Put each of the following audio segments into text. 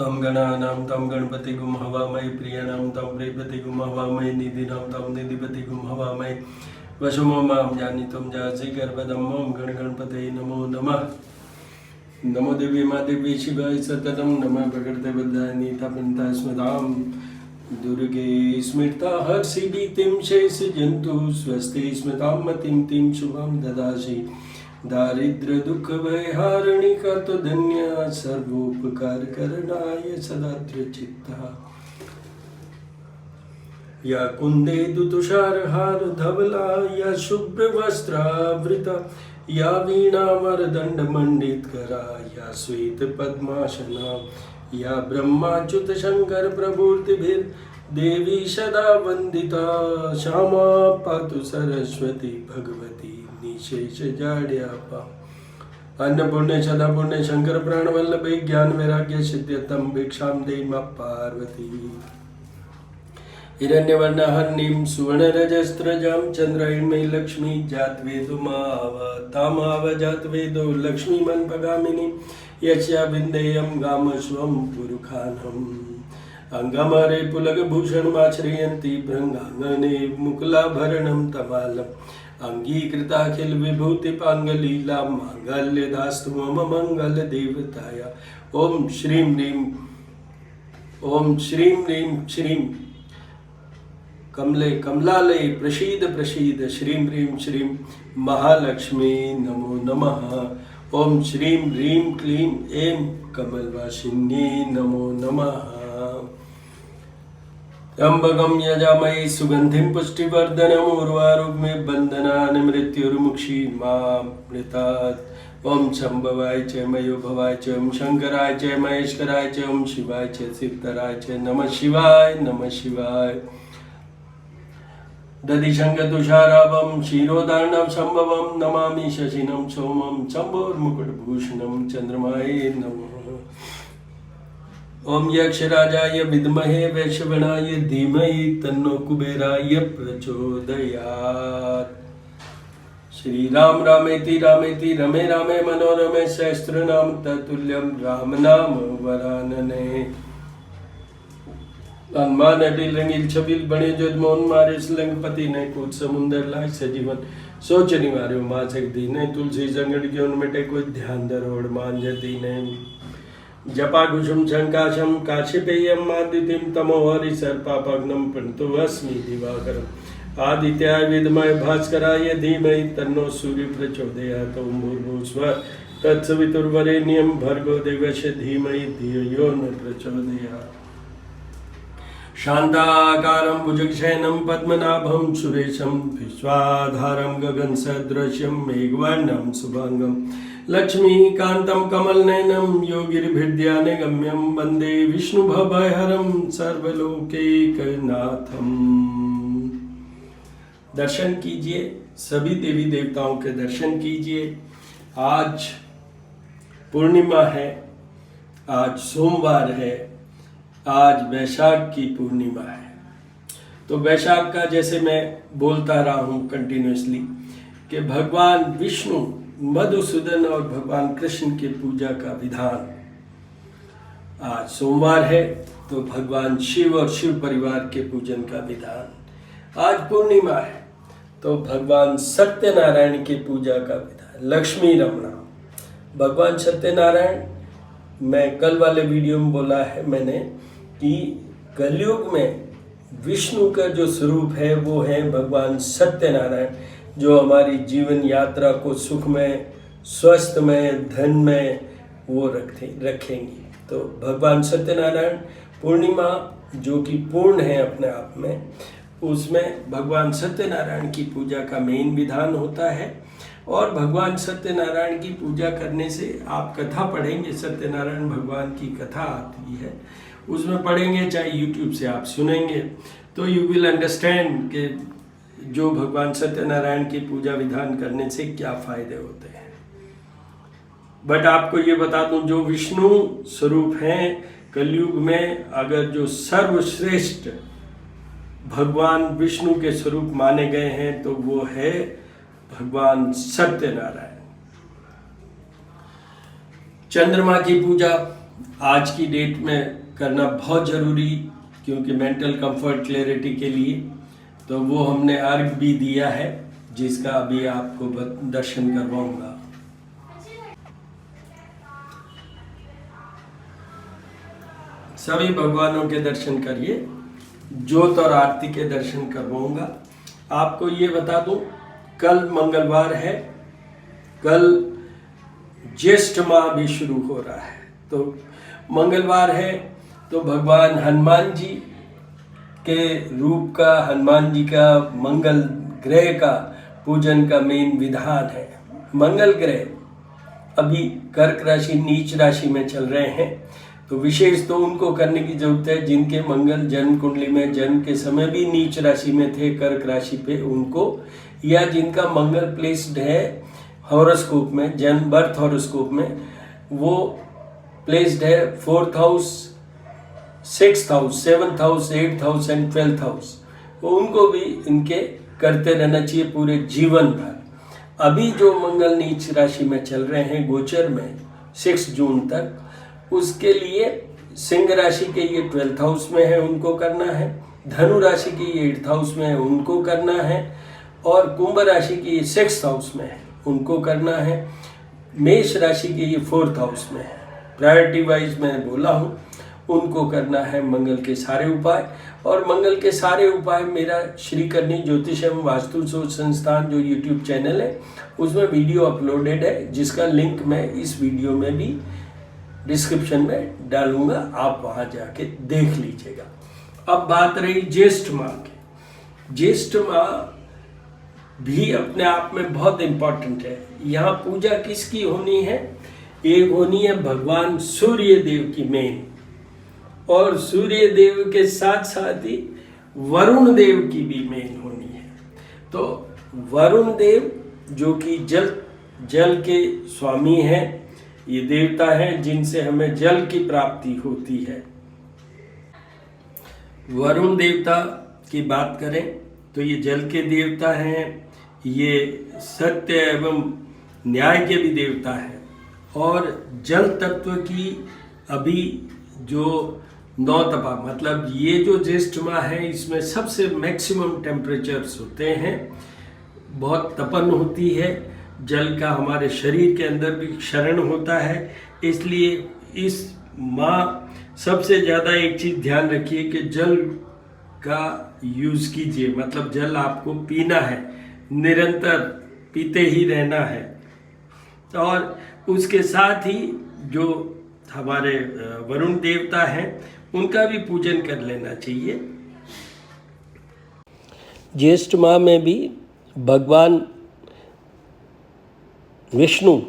तम गणानां तम गणपतिगुं हवामहे प्रियाणां तम प्रियपतिगुं हवामहे निधिनां तम निधिपतिगुं हवामहे वशुमो मां जानीतुं जासि गर्भदं ॐ गणपतये नमो नमः। नमो देवी मा देवी शिवाय सततं नमः भगवते वरदायिनि तापन्ता स्मृतां दुर्गे स्मृता हर्षिभीतिं शेषजन्तु स्वस्ति स्मृतां मतिं तिं शुभं ददासि दारिद्र्य दुख वैहारिणी का तो धन्य सर्वोपकार करणाय सदा चित्ता या कुंदेन्दु तुषारहार धवला या शुभ्र वस्त्रावृता या वीणा वरदंड मंडित करा या श्वेत पद्मासना या ब्रह्माच्युत शंकर प्रभूतिभिर देवी सदा वंदिता श्यामा पातु सरस्वती भगवती निशेष जाड्यापा अन्नपूर्णे सदापूर्णे शंकर प्राण वल्लभे ज्ञान वैराग्य सिद्ध्यर्थम भिक्षां देहि मां पार्वती हिरण्यवर्णहर्णीं सुवर्णरजस्रजां चन्द्रहिमयी लक्ष्मी जातवेदो लक्ष्मीमन्पगामिनी यस्या विन्देयं गामस्वं पुरुखानम् अंगमरे पुलकभूषणमाश्रयन्ति भृङ्गाङ्गने मुकुलाभरणं तमालम् अंगीकृताखिल विभूतिपाङ्गलीला माङ्गल्यदास्तु मम मङ्गलदेवताय ॐ श्रीं ह्रीं श्रीं कमले कमलालये प्रसीद श्रीं ह्रीं महालक्ष्मी नमो नमः। ॐ श्रीं ह्रीं क्लीं ऐं कमलवासिन्यै नमो नमः। त्र्यंबकं यजामहे सुगंधिं पुष्टिवर्धनम् उर्वारुकमेव बन्धनान् मृत्युर्मुक्षीमामृतात्। ॐ शंभवाय च मयोभवाय च ॐ शंकराय च महेश्वराय च ॐ शिवाय च शिवतराय च नमः शिवाय। दधिशङ्खतुषाराभं क्षीरोदार्णव संभवं नमामि शशिनं सोमं शम्भोर्मुकुटभूषणं चन्द्रमाय नमः। ॐ यक्षराजाय विद्महे वैश्रवणाय धीमहि तन्नो कुबेराय प्रचोदयात्। श्री राम रामेति रमे रामे मनोरमे सहस्रनाम तत्तुल्यं राम नाम वरानने। हनुमान अडिल रंगील छबील बने जोधमोहन मारे लंगपति ने कूद समुंदर लाय सजीवन सोच निवार्यो माचक दीने तुलसी जंगड़ के उनमेटे कोई ध्यान दरोड़ मान जती ने जपा कुसुम शंकाशम काशिपेयम आदितिम तमोहरि सर्पापग्नम प्रणतो अस्मि दिवाकरम आदित्याय विद्महे भास्कराय धीमहि तन्नो सूर्य प्रचोदयात्। ओम भूर्भुवस्सुवः तत्सवितुर्वरेण्यं भर्गो देवस्य धीमहि धियो यो न प्रचोदयात्। शान्ताकारं भुजगशयनं पद्मनाभं सुरेशं विश्वाधारं गगनसदृशं मेघवर्णं शुभांगं लक्ष्मीकान्तं कमलनयनं योगिर्भिर्ध्यानगम्यं वन्दे विष्णुभवहरं सर्वलोकैकनाथम्। दर्शन कीजिए, सभी देवी देवताओं के दर्शन कीजिए। आज पूर्णिमा है, आज सोमवार है, आज वैशाख की पूर्णिमा है। तो वैशाख का जैसे मैं बोलता रहा हूँ कंटिन्यूसली कि भगवान विष्णु मधुसूदन और भगवान कृष्ण के पूजा का विधान। आज सोमवार है तो भगवान शिव और शिव परिवार के पूजन का विधान। आज पूर्णिमा है तो भगवान सत्यनारायण की पूजा का विधान। लक्ष्मी रमणा भगवान सत्यनारायण, मैं कल वाले वीडियो में बोला है मैंने कि कलयुग में विष्णु का जो स्वरूप है वो है भगवान सत्यनारायण, जो हमारी जीवन यात्रा को सुख में, स्वस्थ में, धन में वो रखेंगी। तो भगवान सत्यनारायण पूर्णिमा जो कि पूर्ण है अपने आप में, उसमें भगवान सत्यनारायण की पूजा का मेन विधान होता है। और भगवान सत्यनारायण की पूजा करने से आप कथा पढ़ेंगे, सत्यनारायण भगवान की कथा आती है, उसमें पढ़ेंगे, चाहे यूट्यूब से आप सुनेंगे, तो यू विल अंडरस्टैंड कि जो भगवान सत्यनारायण की पूजा विधान करने से क्या फायदे होते हैं। बट आपको ये बता दूं, जो विष्णु स्वरूप हैं कलयुग में, अगर जो सर्वश्रेष्ठ भगवान विष्णु के स्वरूप माने गए हैं तो वो है भगवान सत्यनारायण। चंद्रमा की पूजा आज की डेट में करना बहुत ज़रूरी, क्योंकि मेंटल कंफर्ट क्लैरिटी के लिए। तो वो हमने अर्घ भी दिया है, जिसका अभी आपको दर्शन करवाऊंगा। सभी भगवानों के दर्शन करिए, ज्योत और आरती के दर्शन करवाऊंगा। आपको ये बता दूं, कल मंगलवार है, कल ज्येष्ठ माह भी शुरू हो रहा है। तो मंगलवार है तो भगवान हनुमान जी के रूप का, हनुमान जी का मंगल ग्रह का पूजन का मेन विधान है। मंगल ग्रह अभी कर्क राशि नीच राशि में चल रहे हैं, तो विशेष तो उनको करने की जरूरत है जिनके मंगल जन्म कुंडली में जन्म के समय भी नीच राशि में थे, कर्क राशि पे उनको, या जिनका मंगल प्लेस्ड है हॉरोस्कोप में, जन्म बर्थ हॉरोस्कोप में वो प्लेस्ड है 4th house, 6th house, 7th house, 8th house and 12th house, तो उनको भी इनके करते रहना चाहिए पूरे जीवन भर। अभी जो मंगल नीच राशि में चल रहे हैं गोचर में 6 जून तक, उसके लिए सिंह राशि के ये 12th हाउस में है, उनको करना है। धनु राशि की ये 8th हाउस में है, उनको करना है। और कुंभ राशि की ये 6th हाउस में है, उनको करना है। मेष राशि के ये 4th हाउस में है। प्रायोरिटी वाइज मैंने बोला हूँ, उनको करना है मंगल के सारे उपाय। और मंगल के सारे उपाय मेरा श्री करनी ज्योतिष एवं वास्तु सोच संस्थान जो यूट्यूब चैनल है, उसमें वीडियो अपलोडेड है, जिसका लिंक मैं इस वीडियो में भी डिस्क्रिप्शन में डालूंगा, आप वहां जाके देख लीजिएगा। अब बात रही ज्येष्ठ माह की। ज्येष्ठ माह भी अपने आप में बहुत इम्पोर्टेंट है। यहाँ पूजा किसकी होनी है? एक होनी है भगवान सूर्य देव की मेन, और सूर्य देव के साथ साथ ही वरुण देव की भी मेन होनी है। तो वरुण देव जो कि जल के स्वामी हैं, ये देवता हैं जिनसे हमें जल की प्राप्ति होती है। वरुण देवता की बात करें तो ये जल के देवता हैं, ये सत्य एवं न्याय के भी देवता हैं। और जल तत्व की अभी जो 9 तपा, मतलब ये जो ज्येष्ठ माह है, इसमें सबसे मैक्सिमम टेम्परेचर्स होते हैं, बहुत तपन होती है, जल का हमारे शरीर के अंदर भी क्षरण होता है। इसलिए इस माह सबसे ज़्यादा एक चीज़ ध्यान रखिए कि जल का यूज़ कीजिए, मतलब जल आपको पीना है, निरंतर पीते ही रहना है। और उसके साथ ही जो हमारे वरुण देवता हैं, उनका भी पूजन कर लेना चाहिए। ज्येष्ठ माह में भी भगवान विष्णु,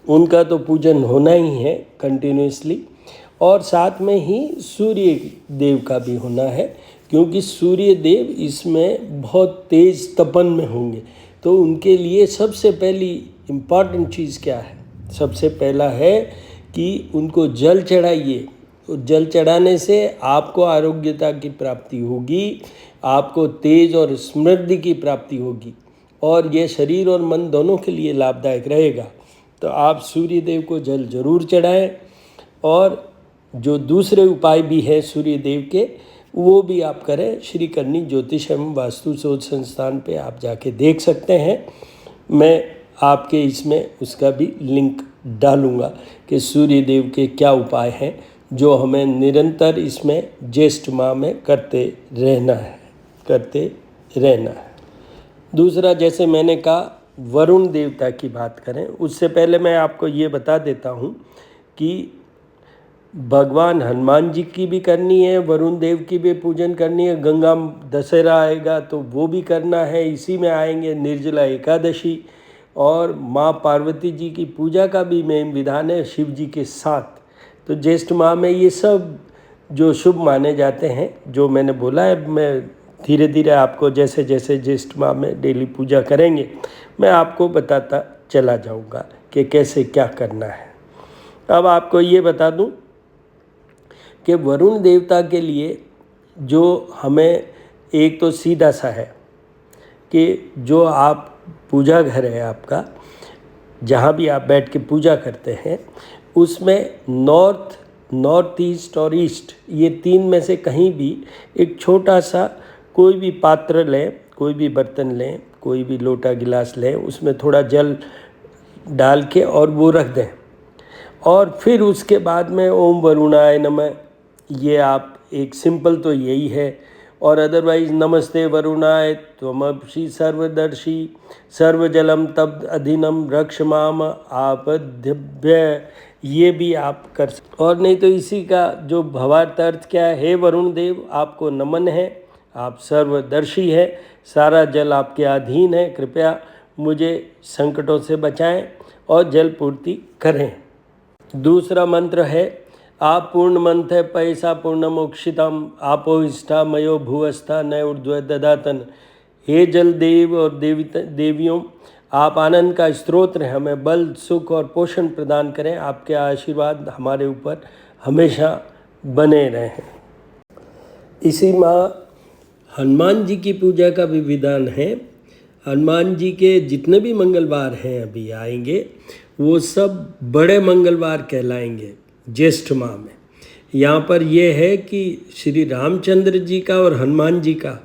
उनका तो पूजन होना ही है कंटिन्यूसली, और साथ में ही सूर्य देव का भी होना है, क्योंकि सूर्य देव इसमें बहुत तेज तपन में होंगे। तो उनके लिए सबसे पहली इम्पॉर्टेंट चीज़ क्या है? सबसे पहला है कि उनको जल चढ़ाइए। तो जल चढ़ाने से आपको आरोग्यता की प्राप्ति होगी, आपको तेज और समृद्धि की प्राप्ति होगी, और ये शरीर और मन दोनों के लिए लाभदायक रहेगा। तो आप सूर्य देव को जल जरूर चढ़ाएं। और जो दूसरे उपाय भी हैं सूर्य देव के, वो भी आप करें। श्री करनी ज्योतिष एवं वास्तु शोध संस्थान पे आप जाके देख सकते हैं। मैं आपके इसमें उसका भी लिंक डालूंगा कि सूर्य देव के क्या उपाय हैं जो हमें निरंतर इसमें ज्येष्ठ माह में करते रहना है। दूसरा, जैसे मैंने कहा, वरुण देवता की बात करें, उससे पहले मैं आपको ये बता देता हूँ कि भगवान हनुमान जी की भी करनी है, वरुण देव की भी पूजन करनी है। गंगा दशहरा आएगा तो वो भी करना है, इसी में आएंगे निर्जला एकादशी, और माँ पार्वती जी की पूजा का भी मेन विधान है शिव जी के साथ। तो ज्येष्ठ माह में ये सब जो शुभ माने जाते हैं, जो मैंने बोला है, मैं धीरे धीरे आपको जैसे जैसे ज्येष्ठ माह में डेली पूजा करेंगे, मैं आपको बताता चला जाऊंगा कि कैसे क्या करना है। अब आपको ये बता दूं कि वरुण देवता के लिए जो हमें एक तो सीधा सा है कि जो आप पूजा घर है आपका, जहाँ भी आप बैठ के पूजा करते हैं, उसमें नॉर्थ नॉर्थ ईस्ट और ईस्ट, ये 3 में से कहीं भी एक छोटा सा कोई भी पात्र लें, कोई भी बर्तन लें, कोई भी लोटा गिलास लें, उसमें थोड़ा जल डाल के और वो रख दें। और फिर उसके बाद में ओम वरुणाय नमः, ये आप एक सिंपल तो यही है, और अदरवाइज नमस्ते वरुणाय त्वमसि सर्वदर्शी सर्वजलम तब अधिनम रक्ष माम आपद्यभ्य, ये भी आप कर सकते। और नहीं तो इसी का जो भावार्थ अर्थ क्या है, हे वरुण देव आपको नमन है, आप सर्वदर्शी है, सारा जल आपके अधीन है, कृपया मुझे संकटों से बचाएं और जल पूर्ति करें। दूसरा मंत्र है आप पूर्णमंथ पैसा पूर्ण मोक्षितम आपो इष्टा मयो भुवस्था न ऊर्ध्व ददातन। हे जल देव और देवियों, आप आनंद का स्रोत हैं, हमें बल सुख और पोषण प्रदान करें, आपके आशीर्वाद हमारे ऊपर हमेशा बने रहें। इसी माह हनुमान जी की पूजा का भी विधान है। हनुमान जी के जितने भी मंगलवार हैं अभी आएंगे, वो सब बड़े मंगलवार कहलाएंगे ज्येष्ठ माह में। यहाँ पर यह है कि श्री रामचंद्र जी का और हनुमान जी का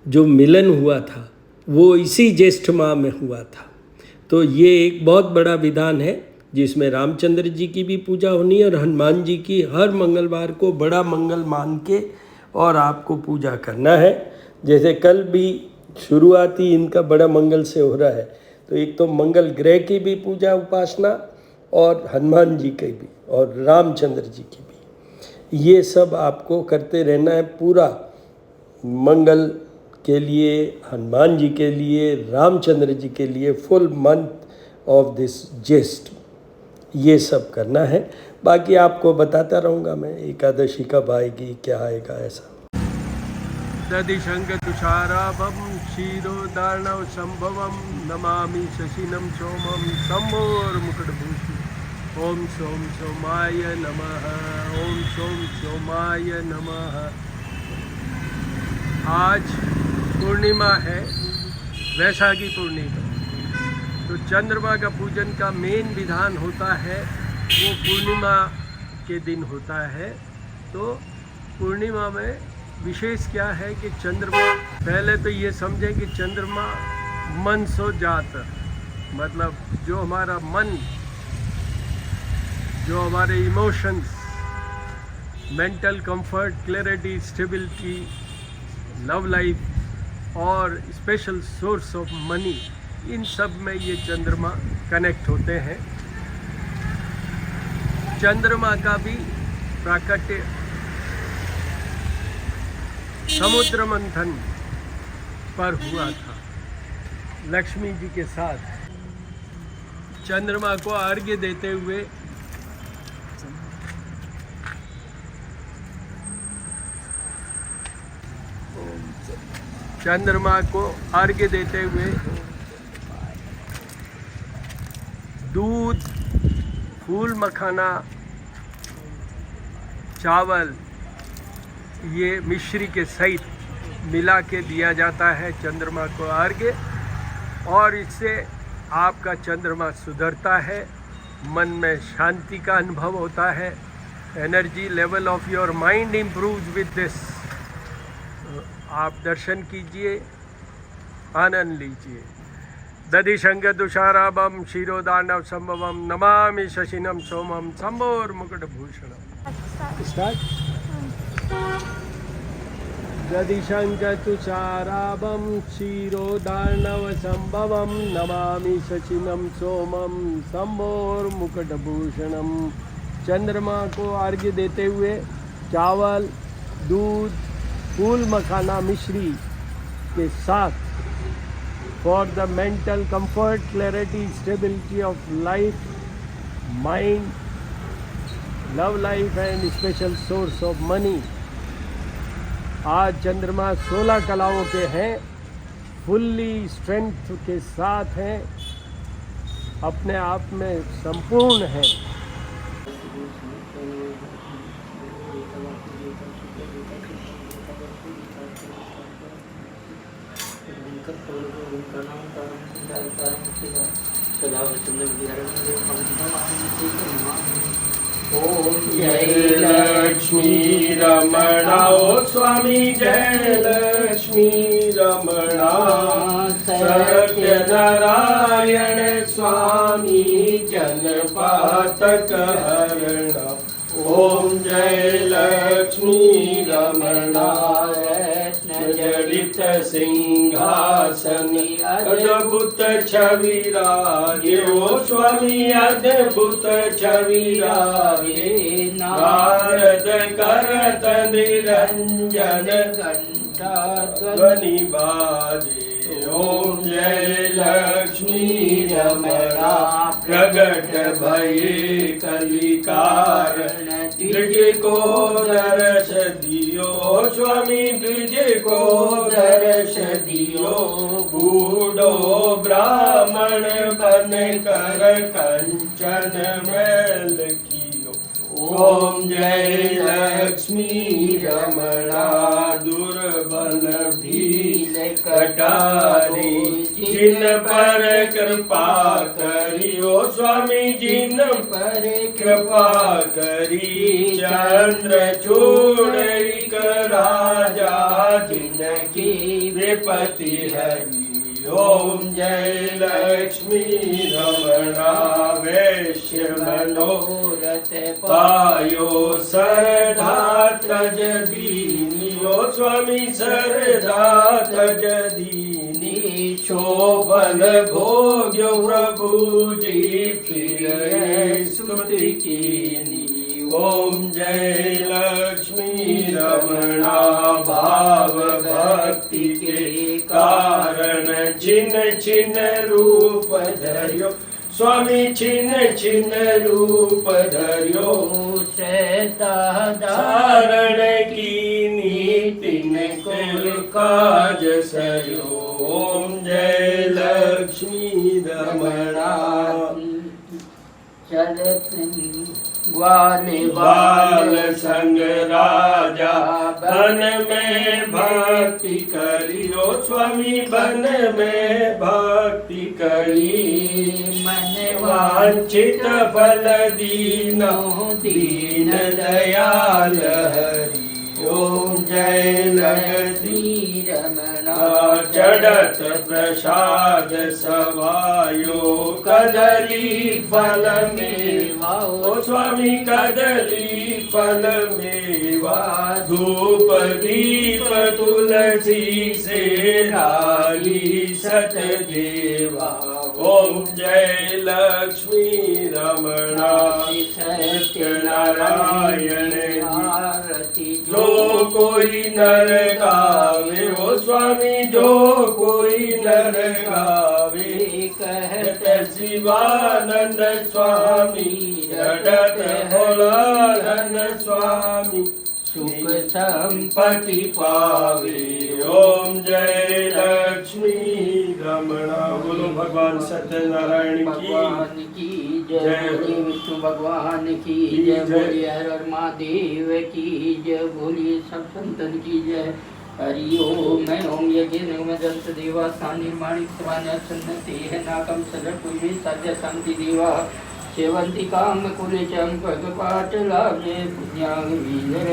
जो मिलन हुआ था वो इसी ज्येष्ठ माह में हुआ था। तो ये एक बहुत बड़ा विधान है जिसमें रामचंद्र जी की भी पूजा होनी है और हनुमान जी की हर मंगलवार को बड़ा मंगल मान के और आपको पूजा करना है। जैसे कल भी शुरुआती इनका बड़ा मंगल से हो रहा है, तो एक तो मंगल ग्रह की भी पूजा उपासना और हनुमान जी की भी और रामचंद्र जी की भी, ये सब आपको करते रहना है। पूरा मंगल के लिए, हनुमान जी के लिए, रामचंद्र जी के लिए फुल मंथ ऑफ दिस ज्येष्ठ, ये सब करना है। बाकी आपको बताता रहूँगा मैं एकादशी कब आएगी, क्या आएगा, ऐसा। दधिशंक तुषाराभम क्षीरोदार्णव संभवम नमामि शशिनम सोमम शंभोर्मुकुटभूषि। ओम सोम सोमाय नमः, ओम सोम सोमाय नमः। आज पूर्णिमा है, वैशाखी पूर्णिमा। तो चंद्रमा का पूजन का मेन विधान होता है वो पूर्णिमा के दिन होता है। तो पूर्णिमा में विशेष क्या है कि चंद्रमा, पहले तो ये समझें कि चंद्रमा मन सो जात, मतलब जो हमारा मन, जो हमारे emotions, mental comfort, clarity, stability, love life और स्पेशल सोर्स ऑफ मनी, इन सब में ये चंद्रमा कनेक्ट होते हैं। चंद्रमा का भी प्राकट्य समुद्र मंथन पर हुआ था लक्ष्मी जी के साथ। चंद्रमा को अर्घ्य देते हुए दूध, फूल मखाना, चावल, ये मिश्री के सहित मिला के दिया जाता है चंद्रमा को अर्घ्य, और इससे आपका चंद्रमा सुधरता है, मन में शांति का अनुभव होता है, energy level of your mind improves with this. आप दर्शन कीजिए, आनंद लीजिए। दधिशंक तुषाराभम क्षीरोदार्णव संभवम नमामि शशिनम सोमम शंभोर्मुकुटभूषणम। दधिशंक तुषाराभम क्षीरोदार्णव संभवम नमामि शशिनम सोमम शंभोर्मुकुटभूषणम। चंद्रमा को अर्घ्य देते हुए चावल, दूध, फूल मखाना मिश्री के साथ for the mental comfort, clarity, stability of life, mind, love life and special source of money. आज चंद्रमा 16 कलाओं के हैं, फुल्ली स्ट्रेंथ के साथ हैं, अपने आप में संपूर्ण हैं। ओम जय लक्ष्मी रमणा ओ स्वामी जय लक्ष्मी रमणा सत्य नारायण स्वामी जनपातक हरणा ओम जय लक्ष्मी रमणा जडित सिंहासनी अद्भुत छवि रागे ओ स्वामी अद्भुत छवि रागे नारद करत निरंजन घंटा ध्वनि बाजे ओम जय लक्ष्मी रमणा प्रगट भये कलिकारण द्विज को दर्श दियो स्वामी द्विज को दर्श दियो बूढ़ो ब्राह्मण बन कर कंचन मैल कियो ओम जय लक्ष्मी रमणा दुर्बल भील कटारी जिन पर कृपा करियो स्वामी जिन पर कृपा करी चंद्रचूड़ एक राजा जिनकी विपत्ति हरी ओम जय लक्ष्मी रमणा वैश्य मनोरथ पायो सरधा तज दीनी ओ स्वामी सरधा तज दीनी शोभन भोग्यो प्रभु जी फिर स्तुति कीनी ओम जय लक्ष्मी रमणा भाव भक्ति के कारण छिन्न छिन्न रूप धर्यो स्वामी छिन्न छिन्न रूप धर्यो धारण की नीतिन कुल काज सरयो ओम जय लक्ष्मी रमणा बाल संग राजा बन में भक्ति करियो स्वामी बन में भक्ति करी मन वांछित फल दीनो दीन दयाल हरि ओम जय लक्ष्मी रमणा चढ़त प्रसाद सवायो कदली फल मेवा ओ स्वामी कदली फल मेवा धूप दीप तुलसी से राली सत देवा ओम जय लक्ष्मी रमणा सत्य नारायण जो कोई नर गावे ओ स्वामी जो कोई नर गावे कहत शिवानंद स्वामी जडत भोलानंद स्वामी सुख संपत्ति पावे ओम जय लक्ष्मी रमणा बोलो भगवान सत्यनारायण की जय बोलिए विष्णु भगवान की जय बोलिए हर हर महादेव की जय बोलिए सब संतन की जय हरि ओम मैं ओम यज्ञ नगमदंत देवा स्थान निर्माणिक सवान्य सन्नति है नाकम सदर पूर्वी साध्य शांति देवा सेवंती काम कुले चंपक पाट लाभे पुण्याग वीर